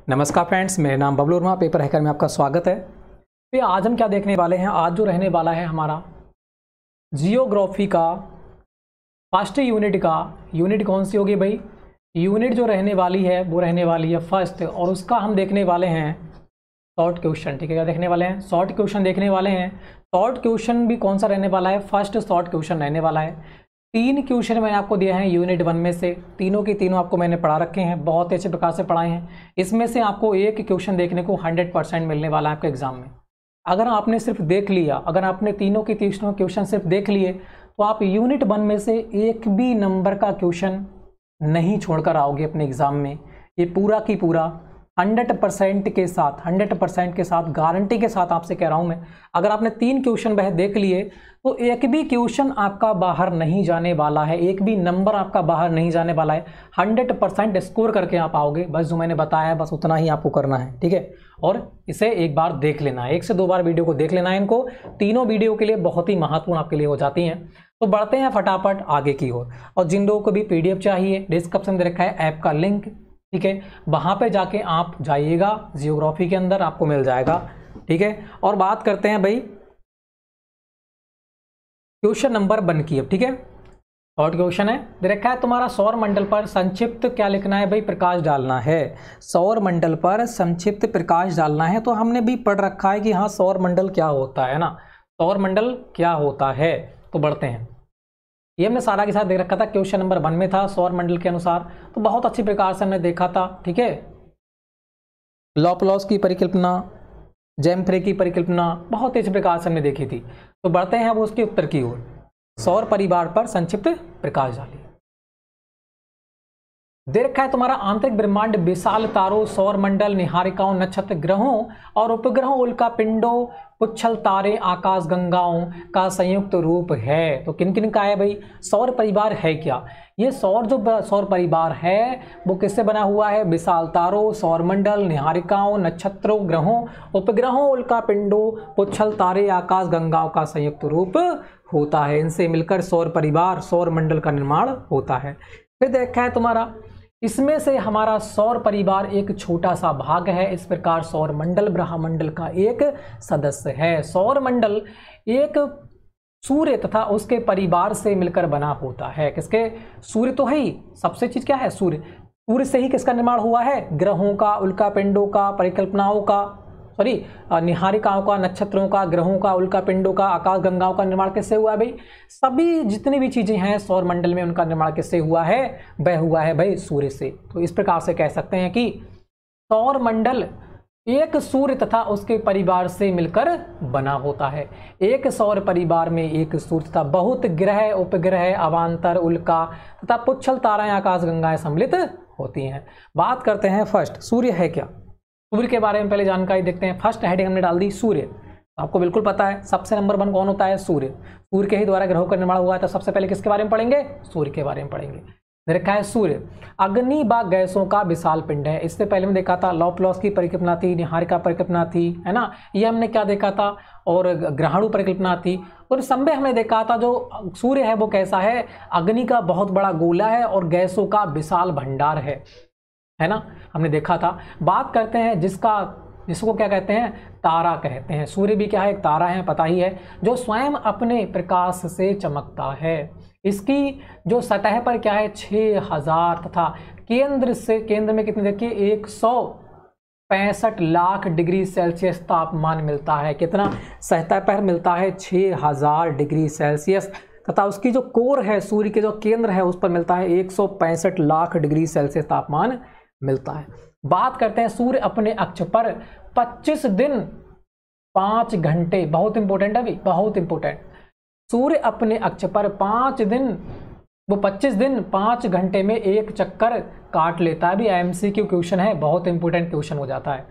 नमस्कार फ्रेंड्स, मेरा नाम बबलू वर्मा, पेपर हैकर में आपका स्वागत है। तो आज हम क्या देखने वाले हैं, आज जो रहने वाला है हमारा जियोग्राफी का फर्स्ट यूनिट का यूनिट कौन सी होगी भाई? यूनिट जो रहने वाली है वो रहने वाली है फर्स्ट, और उसका हम देखने वाले हैं शॉर्ट क्वेश्चन। ठीक है, क्या देखने वाले हैं? शॉर्ट क्वेश्चन देखने वाले हैं। शॉर्ट क्वेश्चन भी कौन सा रहने वाला है? फर्स्ट शॉर्ट क्वेश्चन रहने वाला है। 3 क्वेश्चन मैंने आपको दिए हैं यूनिट 1 में से, तीनों के तीनों आपको मैंने पढ़ा रखे हैं, बहुत अच्छे प्रकार से पढ़ाए हैं। इसमें से आपको एक क्वेश्चन देखने को 100% मिलने वाला है आपके एग्जाम में। अगर आपने सिर्फ देख लिया, अगर आपने तीनों के तीनों क्वेश्चन सिर्फ देख लिए, तो आप यूनिट 1 में से एक भी नंबर का क्वेश्चन नहीं छोड़कर आओगे अपने एग्जाम में। ये पूरा की पूरा 100% के साथ, 100% के साथ, गारंटी के साथ आपसे कह रहा हूं मैं। अगर आपने 3 क्वेश्चन वह देख लिए तो एक भी क्वेश्चन आपका बाहर नहीं जाने वाला है, एक भी नंबर आपका बाहर नहीं जाने वाला है। 100% स्कोर करके आप आओगे। बस जो मैंने बताया है बस उतना ही आपको करना है, ठीक है। और इसे एक बार देख लेना है, 1 से 2 बार वीडियो को देख लेना है। इनको तीनों वीडियो के लिए बहुत ही महत्वपूर्ण आपके लिए हो जाती हैं। तो बढ़ते हैं फटाफट आगे की ओर। और जिन लोगों को भी PDF चाहिए, डिस्क्रिप्शन दे रखा है ऐप का लिंक, ठीक है, वहां पे जाके आप जाइएगा, जियोग्राफी के अंदर आपको मिल जाएगा, ठीक है। और बात करते हैं भाई क्वेश्चन नंबर 1 की अब, ठीक है। शॉर्ट क्वेश्चन है, दे रखा है तुम्हारा सौर मंडल पर संक्षिप्त क्या लिखना है भाई? प्रकाश डालना है। सौर मंडल पर संक्षिप्त प्रकाश डालना है। तो हमने भी पढ़ रखा है कि हाँ सौर मंडल क्या होता है ना, सौर मंडल क्या होता है। तो बढ़ते हैं, ये हमने सारा के साथ देख रखा था, क्वेश्चन नंबर 1 में था सौर मंडल के अनुसार, तो बहुत अच्छी प्रकार से हमने देखा था, ठीक है। लाप्लास की परिकल्पना, जेम्फ्रे की परिकल्पना बहुत अच्छे प्रकार से हमने देखी थी। तो बढ़ते हैं अब उसके उत्तर की ओर। सौर परिवार पर संक्षिप्त प्रकाश डालिए। दे रखा है तुम्हारा आंतरिक ब्रह्मांड विशाल तारों, सौर मंडल, निहारिकाओं, नक्षत्र, ग्रहों और उपग्रहों, उल्का पिंडों, पुच्छल तारे, आकाश गंगाओं का संयुक्त रूप है। तो किन किन का है भाई? सौर परिवार है क्या? ये सौर परिवार है वो किससे बना हुआ है? विशाल तारों, सौर मंडल, निहारिकाओं, नक्षत्रों, ग्रहों, उपग्रहों, उल्का पिंडों, पुच्छल तारे, आकाश गंगाओं का संयुक्त रूप होता है। इनसे मिलकर सौर परिवार, सौर मंडल का निर्माण होता है। फिर देखा है तुम्हारा, इसमें से हमारा सौर परिवार एक छोटा सा भाग है। इस प्रकार सौर मंडल ब्रह्मांडल का एक सदस्य है। सौर मंडल एक सूर्य तथा उसके परिवार से मिलकर बना होता है। किसके? सूर्य तो है ही, सबसे चीज क्या है? सूर्य। सूर्य से ही किसका निर्माण हुआ है? ग्रहों का, उल्का पिंडों का, परिकल्पनाओं का, निहारिकाओं का, नक्षत्रों का, ग्रहों का, उल्का पिंडों का, आकाश गंगाओं का निर्माण किससे हुआ है भाई? सभी जितनी भी चीजें हैं सौर मंडल में, उनका निर्माण किससे हुआ है? वह हुआ है भाई सूर्य से। तो इस प्रकार से कह सकते हैं कि सौर मंडल एक सूर्य तथा उसके परिवार से मिलकर बना होता है। एक सौर परिवार में एक सूर्य तथा बहुत ग्रह, उपग्रह, अवांतर, उल्का तथा पुच्छल ताराएं, आकाश गंगाएं सम्मिलित होती हैं। बात करते हैं फर्स्ट, सूर्य है क्या? सूर्य के बारे में पहले जानकारी देखते हैं। फर्स्ट हेडिंग हमने डाल दी सूर्य। आपको बिल्कुल पता है सबसे नंबर 1 कौन होता है? सूर्य। सूर्य के ही द्वारा ग्रहों का निर्माण हुआ है। तो सबसे पहले किसके बारे में पढ़ेंगे? सूर्य के बारे में पढ़ेंगे। देखा है सूर्य अग्नि व गैसों का विशाल पिंड है। इससे पहले में देखा था लाप्लास की परिकल्पना थी, निहारिका परिकल्पना थी, है ना, ये हमने क्या देखा था, और ग्रहाणु परिकल्पना थी। और संभव हमने देखा था जो सूर्य है वो कैसा है? अग्नि का बहुत बड़ा गोला है और गैसों का विशाल भंडार है ना, हमने देखा था। बात करते हैं जिसको क्या कहते हैं? तारा कहते हैं। सूर्य भी क्या है? एक तारा है, पता ही है, जो स्वयं अपने प्रकाश से चमकता है। इसकी जो सतह पर क्या है? 6000 तथा केंद्र में कितने देखिए 165 लाख डिग्री सेल्सियस तापमान मिलता है। कितना? सतह पर मिलता है 6000 डिग्री सेल्सियस, तथा उसकी जो कोर है, सूर्य के जो केंद्र है, उस पर मिलता है 165 लाख डिग्री सेल्सियस तापमान मिलता है। बात करते हैं सूर्य अपने अक्ष पर 25 दिन 5 घंटे, बहुत इंपॉर्टेंट है अभी, बहुत इंपॉर्टेंट। सूर्य अपने अक्ष पर 5 दिन, वो 25 दिन 5 घंटे में एक चक्कर काट लेता है। अभी MCQ क्वेश्चन है, बहुत इंपॉर्टेंट क्वेश्चन हो जाता है।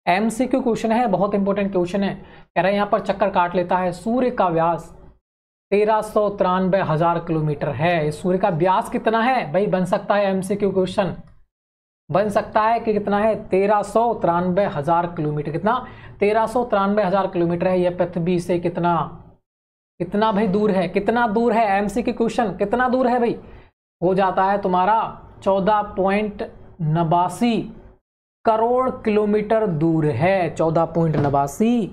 MCQ क्वेश्चन है, बहुत इंपॉर्टेंट क्वेश्चन है। कह रहे हैं यहाँ पर चक्कर काट लेता है। सूर्य का व्यास 1393,000 किलोमीटर है। सूर्य का व्यास कितना है भाई? बन सकता है MCQ क्वेश्चन, बन सकता है कि कितना है? 1393,000 किलोमीटर। कितना? 1393,000 किलोमीटर है। यह पृथ्वी से कितना भाई दूर है? कितना दूर है? MCQ क्वेश्चन, कितना दूर है भाई? हो जाता है तुम्हारा 14.89 करोड़ किलोमीटर दूर है। 14.89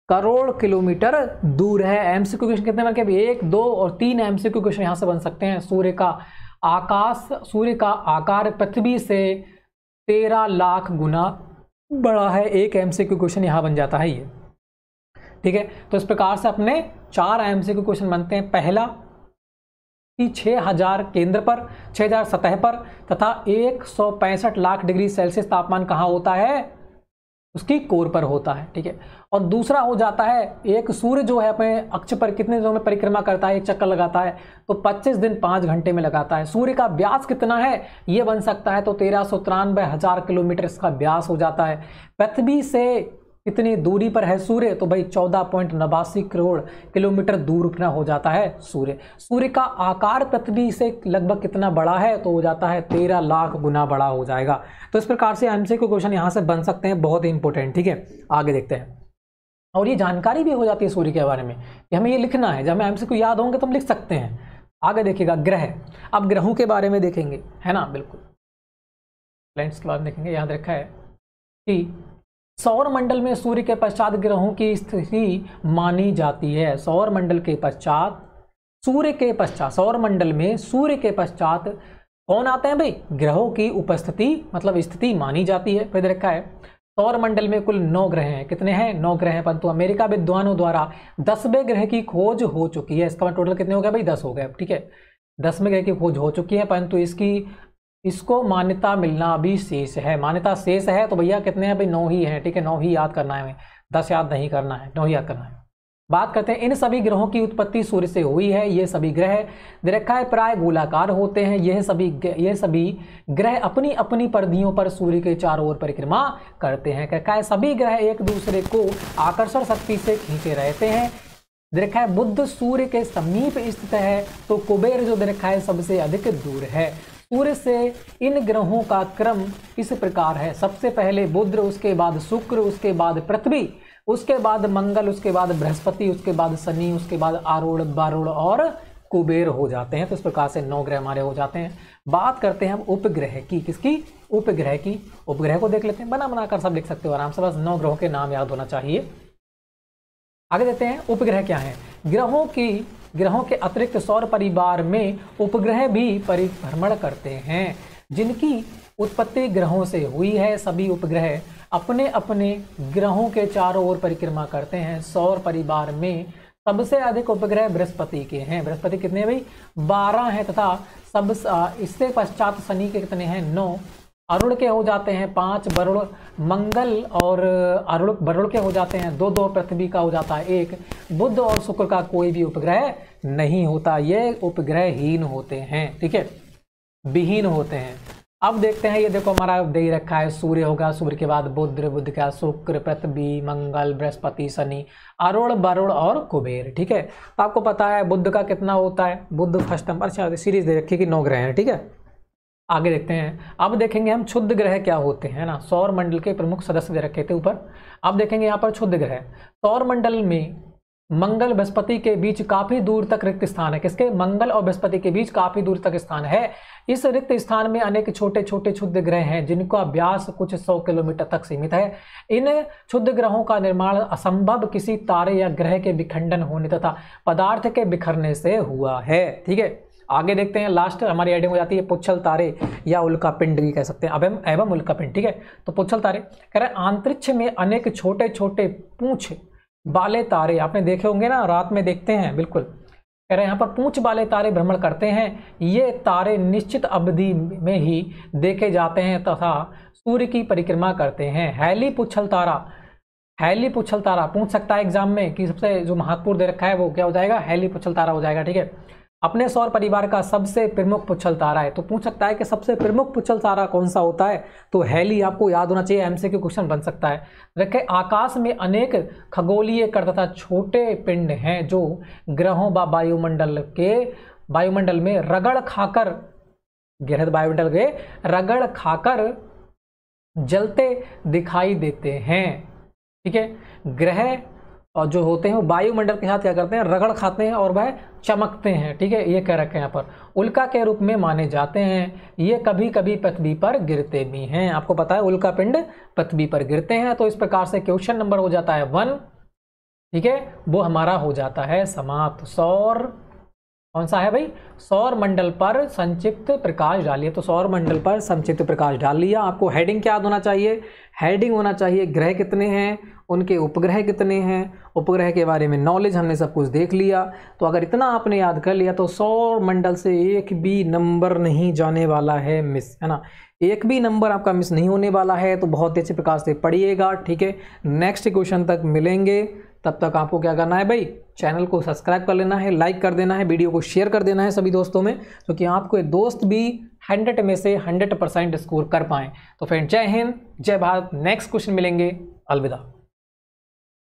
करोड़ किलोमीटर दूर है। एमसीक्यू क्वेश्चन कितने मार्क के? 1, 2 और 3 एमसीक्यू क्वेश्चन यहां से बन सकते हैं। सूर्य का आकार पृथ्वी से 13 लाख गुना बड़ा है। एक एमसीक्यू क्वेश्चन यहां बन जाता है ये, ठीक है। तो इस प्रकार से अपने 4 एमसीक्यू क्वेश्चन बनते हैं। पहला कि 6000 केंद्र पर, 6000 सतह पर तथा 165 लाख डिग्री सेल्सियस तापमान कहाँ होता है? उसकी कोर पर होता है, ठीक है। और दूसरा हो जाता है, एक सूर्य जो है अपने अक्ष पर कितने दिनों में परिक्रमा करता है, एक चक्कर लगाता है? तो 25 दिन 5 घंटे में लगाता है। सूर्य का व्यास कितना है ये बन सकता है, तो 1393,000 किलोमीटर इसका व्यास हो जाता है। पृथ्वी से कितनी दूरी पर है सूर्य? तो भाई 14.89 करोड़ किलोमीटर दूर अपना हो जाता है सूर्य। सूर्य का आकार पृथ्वी से लगभग कितना बड़ा है? तो हो जाता है 13 लाख गुना बड़ा हो जाएगा। तो इस प्रकार से एमसीक्यू क्वेश्चन यहां से बन सकते हैं, बहुत ही इंपॉर्टेंट, ठीक है। आगे देखते हैं। और ये जानकारी भी हो जाती है सूर्य के बारे में कि हमें ये लिखना है, जब हमें एमसीक्यू याद होंगे तो हम लिख सकते हैं। आगे देखिएगा ग्रह। अब ग्रहों के बारे में देखेंगे, है ना, बिल्कुल प्लैनेट्स के बारे में देखेंगे। याद रखा है कि सौर मंडल में सूर्य के पश्चात ग्रहों की स्थिति मानी जाती है। सौर मंडल के पश्चात, सूर्य के पश्चात, सौर मंडल में सूर्य के पश्चात कौन आते हैं भाई? ग्रहों की उपस्थिति मतलब स्थिति मानी जाती है। फिर रखा है सौर मंडल में कुल 9 ग्रह हैं। कितने हैं? 9 ग्रह हैं, परंतु अमेरिका विद्वानों द्वारा 10वें ग्रह की खोज हो चुकी है। इसका टोटल कितने हो गए भाई? 10 हो गए, ठीक है। 10वें ग्रह की खोज हो चुकी है, परंतु इसको मान्यता मिलना अभी शेष है। मान्यता शेष है तो भैया कितने हैं भाई? 9 ही हैं, ठीक है। 9 ही याद करना है हमें, 10 याद नहीं करना है, 9 ही याद करना है। बात करते हैं, इन सभी ग्रहों की उत्पत्ति सूर्य से हुई है। ये सभी ग्रह देखा है प्राय गोलाकार होते हैं। यह सभी ग्रह अपनी अपनी परिधियों पर सूर्य के चारों ओर परिक्रमा करते हैं। क्या है? सभी ग्रह एक दूसरे को आकर्षण शक्ति से खींचे रहते हैं। देखा है बुध सूर्य के समीप स्थित है, तो कुबेर जो देखा है सबसे अधिक दूर है। सूर्य से इन ग्रहों का क्रम इस प्रकार है, सबसे पहले बुध, उसके बाद शुक्र, उसके बाद पृथ्वी, उसके बाद मंगल, उसके बाद बृहस्पति, उसके बाद शनि, उसके बाद आरूढ़, बारूढ़ और कुबेर हो जाते हैं। तो इस प्रकार से 9 ग्रह हमारे हो जाते हैं। बात करते हैं हम उपग्रह की। किसकी? उपग्रह की। उपग्रह को देख लेते हैं, बना बनाकर सब लिख सकते हो आराम से, बस 9 ग्रहों के नाम याद होना चाहिए। आगे देखते हैं उपग्रह क्या है। ग्रहों के अतिरिक्त सौर परिवार में उपग्रह भी परिभ्रमण करते हैं, जिनकी उत्पत्ति ग्रहों से हुई है। सभी उपग्रह अपने अपने ग्रहों के चारों ओर परिक्रमा करते हैं। सौर परिवार में सबसे अधिक उपग्रह बृहस्पति के हैं। बृहस्पति कितने हैं भाई? 12 हैं, तथा इससे पश्चात शनि के कितने हैं? 9। अरुण के हो जाते हैं 5, वरुण, मंगल और अरुण वरुण के हो जाते हैं 2, पृथ्वी का हो जाता है 1। बुध और शुक्र का कोई भी उपग्रह नहीं होता, ये उपग्रहहीन होते हैं, ठीक है, विहीन होते हैं। अब देखते हैं, ये देखो हमारा दे रखा है, सूर्य होगा, सूर्य के बाद बुध का शुक्र, पृथ्वी, मंगल, बृहस्पति, शनि, अरुण, वरुण और कुबेर, ठीक है। तो आपको पता है बुध का कितना होता है? बुध फर्स्ट नंबर। अच्छा, सीरीज दे रखी कि 9 ग्रह हैं, ठीक है। आगे देखते हैं, अब देखेंगे हम क्षुद्र ग्रह क्या होते हैं ना। सौर मंडल के प्रमुख सदस्य दे रखे थे ऊपर। अब देखेंगे यहाँ पर क्षुद्र ग्रह। सौर मंडल में मंगल बृहस्पति के बीच काफी दूर तक रिक्त स्थान है। किसके? मंगल और बृहस्पति के बीच काफी दूर तक स्थान है। इस रिक्त स्थान में अनेक छोटे छोटे क्षुद्र ग्रह हैं, जिनका व्यास कुछ 100 किलोमीटर तक सीमित है। इन क्षुद्र ग्रहों का निर्माण असंभव किसी तारे या ग्रह के विखंडन होने तथा पदार्थ के बिखरने से हुआ है, ठीक है। आगे देखते हैं, लास्ट हमारी हेडिंग हो जाती है पुच्छल तारे या उल्का पिंड भी कह सकते हैं, एवं उल्का पिंड, ठीक है। तो पुच्छल तारे कह रहे हैं अंतरिक्ष में अनेक छोटे छोटे पूंछ वाले तारे, आपने देखे होंगे ना, रात में देखते हैं, बिल्कुल कह रहे हैं यहाँ पर पूंछ वाले तारे भ्रमण करते हैं। ये तारे निश्चित अवधि में ही देखे जाते हैं तथा सूर्य की परिक्रमा करते हैं। हैली पुच्छल तारा पूछ सकता है एग्जाम में कि सबसे जो महत्वपूर्ण दे रखा है वो क्या हो जाएगा? हैली पुच्छल तारा हो जाएगा, ठीक है। अपने सौर परिवार का सबसे प्रमुख पुच्छल तारा है, तो पूछ सकता है कि सबसे प्रमुख पुच्छल तारा कौन सा होता है? तो हैली आपको याद होना चाहिए, एमसीक्यू क्वेश्चन बन सकता है। रखे आकाश में अनेक खगोलीय कण तथा छोटे पिंड हैं जो ग्रहों व वायुमंडल में रगड़ खाकर जलते दिखाई देते हैं, ठीक है। ग्रह और जो होते हैं वो वायुमंडल के साथ क्या करते हैं, रगड़ खाते हैं और वह चमकते हैं। ठीक है, ये कह रखे हैं यहाँ पर, उल्का के रूप में माने जाते हैं। ये कभी कभी पृथ्वी पर गिरते भी हैं। आपको पता है उल्का पिंड पृथ्वी पर गिरते हैं। तो इस प्रकार से क्वेश्चन नंबर हो जाता है 1, ठीक है, वो हमारा हो जाता है समाप्त। सौर कौन सा है भाई, सौर मंडल पर संक्षिप्त प्रकाश डालिए। तो सौर मंडल पर संक्षिप्त प्रकाश डाल लिया। आपको हेडिंग क्या होना चाहिए, हेडिंग होना चाहिए ग्रह कितने हैं, उनके उपग्रह कितने हैं, उपग्रह के बारे में नॉलेज हमने सब कुछ देख लिया। तो अगर इतना आपने याद कर लिया तो सौर मंडल से एक भी नंबर नहीं जाने वाला है मिस, है ना, एक भी नंबर आपका मिस नहीं होने वाला है। तो बहुत अच्छे प्रकार से पढ़िएगा। ठीक है, नेक्स्ट क्वेश्चन तक मिलेंगे, तब तक आपको क्या करना है भाई, चैनल को सब्सक्राइब कर लेना है, लाइक कर देना है, वीडियो को शेयर कर देना है सभी दोस्तों में, क्योंकि आपको दोस्त भी 100 में से 100% स्कोर कर पाएँ। तो फ्रेंड, जय हिंद, जय भारत। नेक्स्ट क्वेश्चन मिलेंगे, अलविदा।